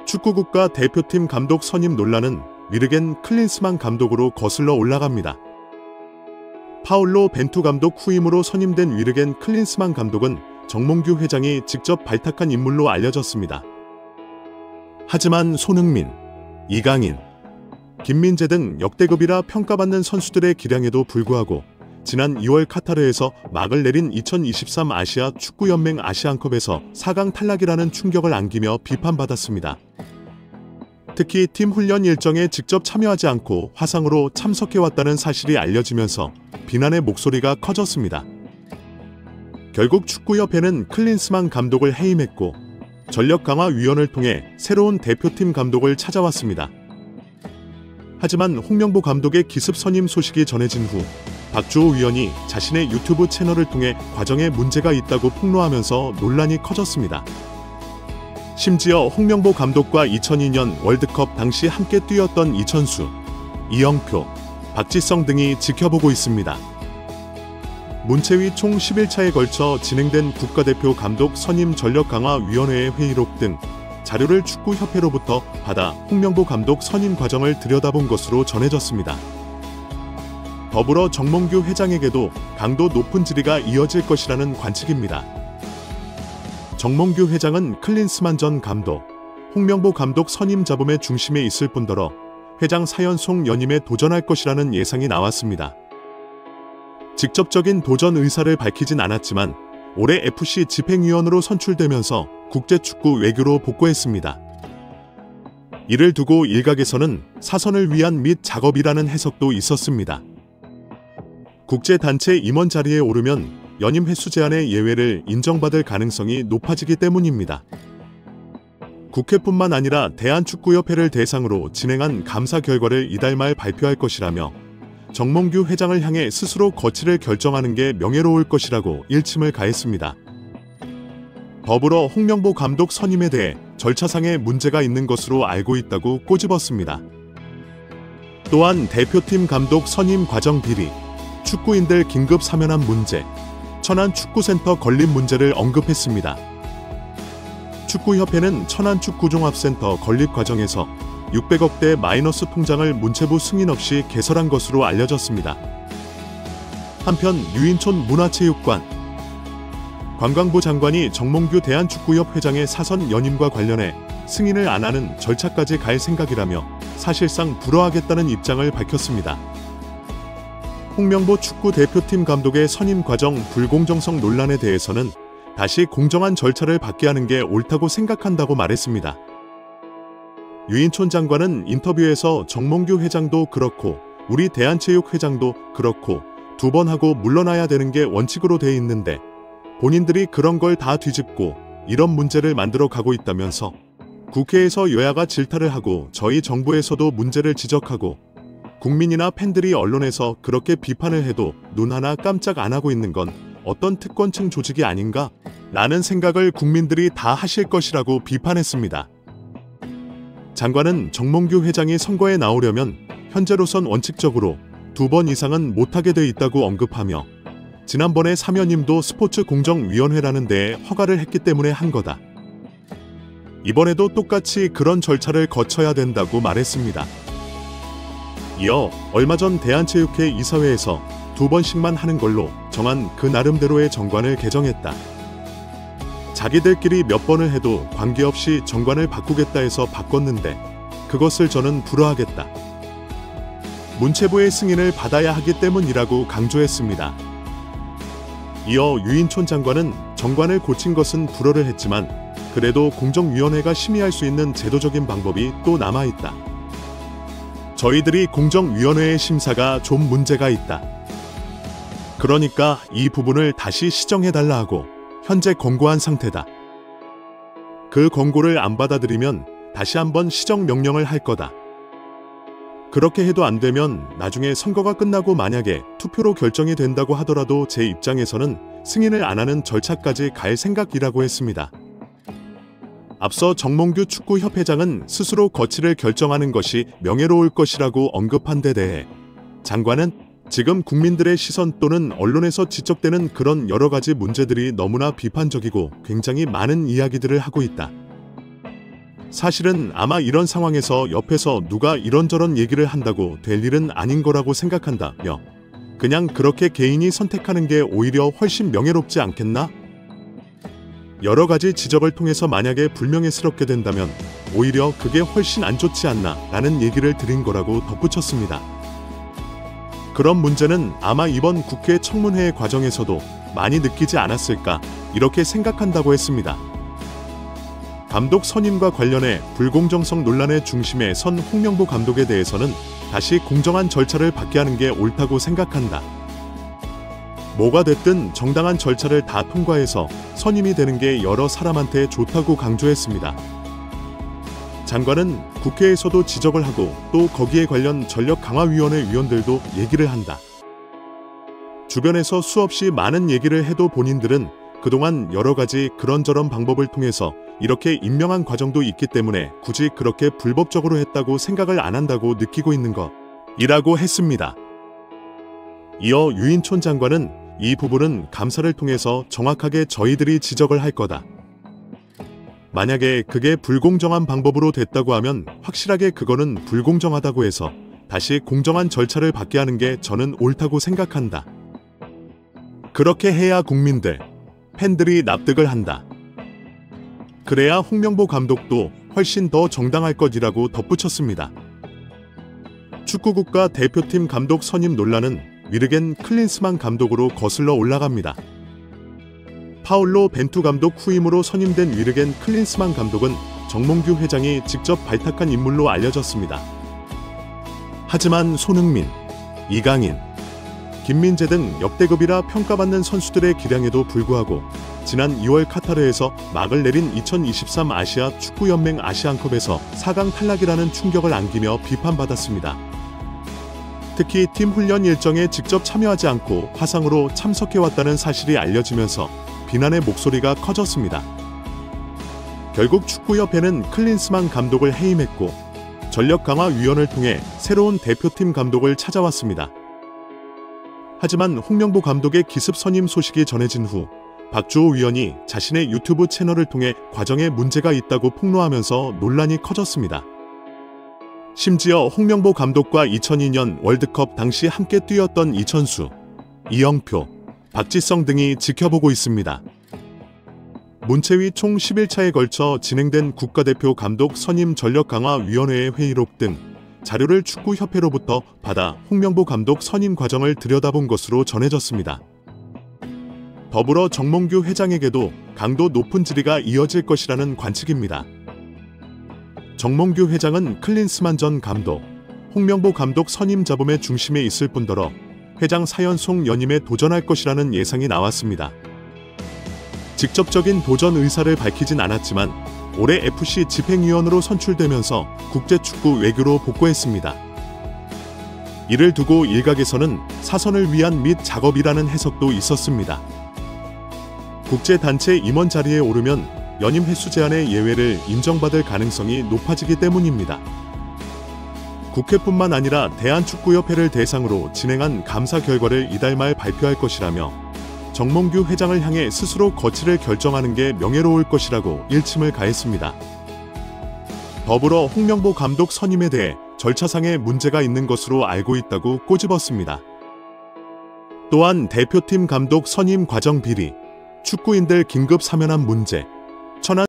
축구국가 대표팀 감독 선임 논란은 위르겐 클린스만 감독으로 거슬러 올라갑니다. 파울로 벤투 감독 후임으로 선임된 위르겐 클린스만 감독은 정몽규 회장이 직접 발탁한 인물로 알려졌습니다. 하지만 손흥민, 이강인, 김민재 등 역대급이라 평가받는 선수들의 기량에도 불구하고 지난 2월 카타르에서 막을 내린 2023 아시아 축구연맹 아시안컵에서 4강 탈락이라는 충격을 안기며 비판받았습니다. 특히 팀 훈련 일정에 직접 참여하지 않고 화상으로 참석해왔다는 사실이 알려지면서 비난의 목소리가 커졌습니다. 결국 축구협회는 클린스만 감독을 해임했고 전력강화위원을 통해 새로운 대표팀 감독을 찾아왔습니다. 하지만 홍명보 감독의 기습 선임 소식이 전해진 후 박주호 위원이 자신의 유튜브 채널을 통해 과정에 문제가 있다고 폭로하면서 논란이 커졌습니다. 심지어 홍명보 감독과 2002년 월드컵 당시 함께 뛰었던 이천수, 이영표, 박지성 등이 지켜보고 있습니다. 문체위 총 11차에 걸쳐 진행된 국가대표 감독 선임 전력강화위원회의 회의록 등 자료를 축구협회로부터 받아 홍명보 감독 선임 과정을 들여다본 것으로 전해졌습니다. 더불어 정몽규 회장에게도 강도 높은 질의가 이어질 것이라는 관측입니다. 정몽규 회장은 클린스만 전 감독, 홍명보 감독 선임 잡음의 중심에 있을 뿐더러 회장 사연송 연임에 도전할 것이라는 예상이 나왔습니다. 직접적인 도전 의사를 밝히진 않았지만 올해 FC 집행위원으로 선출되면서 국제축구 외교로 복구했습니다. 이를 두고 일각에서는 사선을 위한 및 작업이라는 해석도 있었습니다. 국제단체 임원 자리에 오르면 연임 횟수 제한의 예외를 인정받을 가능성이 높아지기 때문입니다. 국회뿐만 아니라 대한축구협회를 대상으로 진행한 감사 결과를 이달 말 발표할 것이라며 정몽규 회장을 향해 스스로 거취를 결정하는 게 명예로울 것이라고 일침을 가했습니다. 더불어 홍명보 감독 선임에 대해 절차상의 문제가 있는 것으로 알고 있다고 꼬집었습니다. 또한 대표팀 감독 선임 과정 비리, 축구인들 긴급 사면한 문제, 천안 축구센터 건립 문제를 언급했습니다. 축구협회는 천안 축구종합센터 건립 과정에서 600억대 마이너스 통장을 문체부 승인 없이 개설한 것으로 알려졌습니다. 한편 유인촌 문화체육관, 관광부 장관이 정몽규 대한축구협 회장의 사선 연임과 관련해 승인을 안 하는 절차까지 갈 생각이라며 사실상 불허하겠다는 입장을 밝혔습니다. 홍명보 축구대표팀 감독의 선임 과정 불공정성 논란에 대해서는 다시 공정한 절차를 받게 하는 게 옳다고 생각한다고 말했습니다. 유인촌 장관은 인터뷰에서 정몽규 회장도 그렇고 우리 대한체육회장도 그렇고 2번 하고 물러나야 되는 게 원칙으로 돼 있는데 본인들이 그런 걸 다 뒤집고 이런 문제를 만들어 가고 있다면서 국회에서 여야가 질타를 하고 저희 정부에서도 문제를 지적하고 국민이나 팬들이 언론에서 그렇게 비판을 해도 눈 하나 깜짝 안 하고 있는 건 어떤 특권층 조직이 아닌가? 라는 생각을 국민들이 다 하실 것이라고 비판했습니다. 장관은 정몽규 회장이 선거에 나오려면 현재로선 원칙적으로 2번 이상은 못하게 돼 있다고 언급하며 지난번에 사면임도 스포츠공정위원회라는 데에 허가를 했기 때문에 한 거다. 이번에도 똑같이 그런 절차를 거쳐야 된다고 말했습니다. 이어 얼마 전 대한체육회 이사회에서 2번씩만 하는 걸로 정한 그 나름대로의 정관을 개정했다. 자기들끼리 몇 번을 해도 관계없이 정관을 바꾸겠다 해서 바꿨는데 그것을 저는 불허하겠다. 문체부의 승인을 받아야 하기 때문이라고 강조했습니다. 이어 유인촌 장관은 정관을 고친 것은 불허를 했지만 그래도 공정위원회가 심의할 수 있는 제도적인 방법이 또 남아있다. 저희들이 공정위원회의 심사가 좀 문제가 있다. 그러니까 이 부분을 다시 시정해달라 하고 현재 권고한 상태다. 그 권고를 안 받아들이면 다시 한번 시정 명령을 할 거다. 그렇게 해도 안 되면 나중에 선거가 끝나고 만약에 투표로 결정이 된다고 하더라도 제 입장에서는 승인을 안 하는 절차까지 갈 생각이라고 했습니다. 앞서 정몽규 축구협회장은 스스로 거취를 결정하는 것이 명예로울 것이라고 언급한 데 대해 장관은 지금 국민들의 시선 또는 언론에서 지적되는 그런 여러 가지 문제들이 너무나 비판적이고 굉장히 많은 이야기들을 하고 있다. 사실은 아마 이런 상황에서 옆에서 누가 이런저런 얘기를 한다고 될 일은 아닌 거라고 생각한다며 그냥 그렇게 개인이 선택하는 게 오히려 훨씬 명예롭지 않겠나? 여러 가지 지적을 통해서 만약에 불명예스럽게 된다면 오히려 그게 훨씬 안 좋지 않나 라는 얘기를 드린 거라고 덧붙였습니다. 그런 문제는 아마 이번 국회 청문회 과정에서도 많이 느끼지 않았을까 이렇게 생각한다고 했습니다. 감독 선임과 관련해 불공정성 논란의 중심에 선 홍명보 감독에 대해서는 다시 공정한 절차를 받게 하는 게 옳다고 생각한다. 뭐가 됐든 정당한 절차를 다 통과해서 선임이 되는 게 여러 사람한테 좋다고 강조했습니다. 장관은 국회에서도 지적을 하고 또 거기에 관련 전력강화위원회 위원들도 얘기를 한다. 주변에서 수없이 많은 얘기를 해도 본인들은 그동안 여러 가지 그런저런 방법을 통해서 이렇게 임명한 과정도 있기 때문에 굳이 그렇게 불법적으로 했다고 생각을 안 한다고 느끼고 있는 것이라고 했습니다. 이어 유인촌 장관은 이 부분은 감사를 통해서 정확하게 저희들이 지적을 할 거다. 만약에 그게 불공정한 방법으로 됐다고 하면 확실하게 그거는 불공정하다고 해서 다시 공정한 절차를 받게 하는 게 저는 옳다고 생각한다. 그렇게 해야 국민들, 팬들이 납득을 한다. 그래야 홍명보 감독도 훨씬 더 정당할 것이라고 덧붙였습니다. 축구국가 대표팀 감독 선임 논란은 위르겐 클린스만 감독으로 거슬러 올라갑니다. 파울로 벤투 감독 후임으로 선임된 위르겐 클린스만 감독은 정몽규 회장이 직접 발탁한 인물로 알려졌습니다. 하지만 손흥민, 이강인, 김민재 등 역대급이라 평가받는 선수들의 기량에도 불구하고 지난 2월 카타르에서 막을 내린 2023 아시아 축구연맹 아시안컵에서 4강 탈락이라는 충격을 안기며 비판받았습니다. 특히 팀 훈련 일정에 직접 참여하지 않고 화상으로 참석해왔다는 사실이 알려지면서 비난의 목소리가 커졌습니다. 결국 축구협회는 클린스만 감독을 해임했고 전력강화위원을 통해 새로운 대표팀 감독을 찾아왔습니다. 하지만 홍명보 감독의 기습 선임 소식이 전해진 후 박주호 위원이 자신의 유튜브 채널을 통해 과정에 문제가 있다고 폭로하면서 논란이 커졌습니다. 심지어 홍명보 감독과 2002년 월드컵 당시 함께 뛰었던 이천수, 이영표, 박지성 등이 지켜보고 있습니다. 문체위 총 11차에 걸쳐 진행된 국가대표 감독 선임 전력강화위원회의 회의록 등 자료를 축구협회로부터 받아 홍명보 감독 선임 과정을 들여다본 것으로 전해졌습니다. 더불어 정몽규 회장에게도 강도 높은 질의가 이어질 것이라는 관측입니다. 정몽규 회장은 클린스만 전 감독, 홍명보 감독 선임 잡음의 중심에 있을 뿐더러 회장 사연송 연임에 도전할 것이라는 예상이 나왔습니다. 직접적인 도전 의사를 밝히진 않았지만 올해 FC 집행위원으로 선출되면서 국제축구 외교로 복구했습니다. 이를 두고 일각에서는 사선을 위한 및 작업이라는 해석도 있었습니다. 국제단체 임원 자리에 오르면 연임 횟수 제한의 예외를 인정받을 가능성이 높아지기 때문입니다. 국회뿐만 아니라 대한축구협회를 대상으로 진행한 감사 결과를 이달 말 발표할 것이라며 정몽규 회장을 향해 스스로 거취를 결정하는 게 명예로울 것이라고 일침을 가했습니다. 더불어 홍명보 감독 선임에 대해 절차상의 문제가 있는 것으로 알고 있다고 꼬집었습니다. 또한 대표팀 감독 선임 과정 비리, 축구인들 긴급 사면한 문제, 천안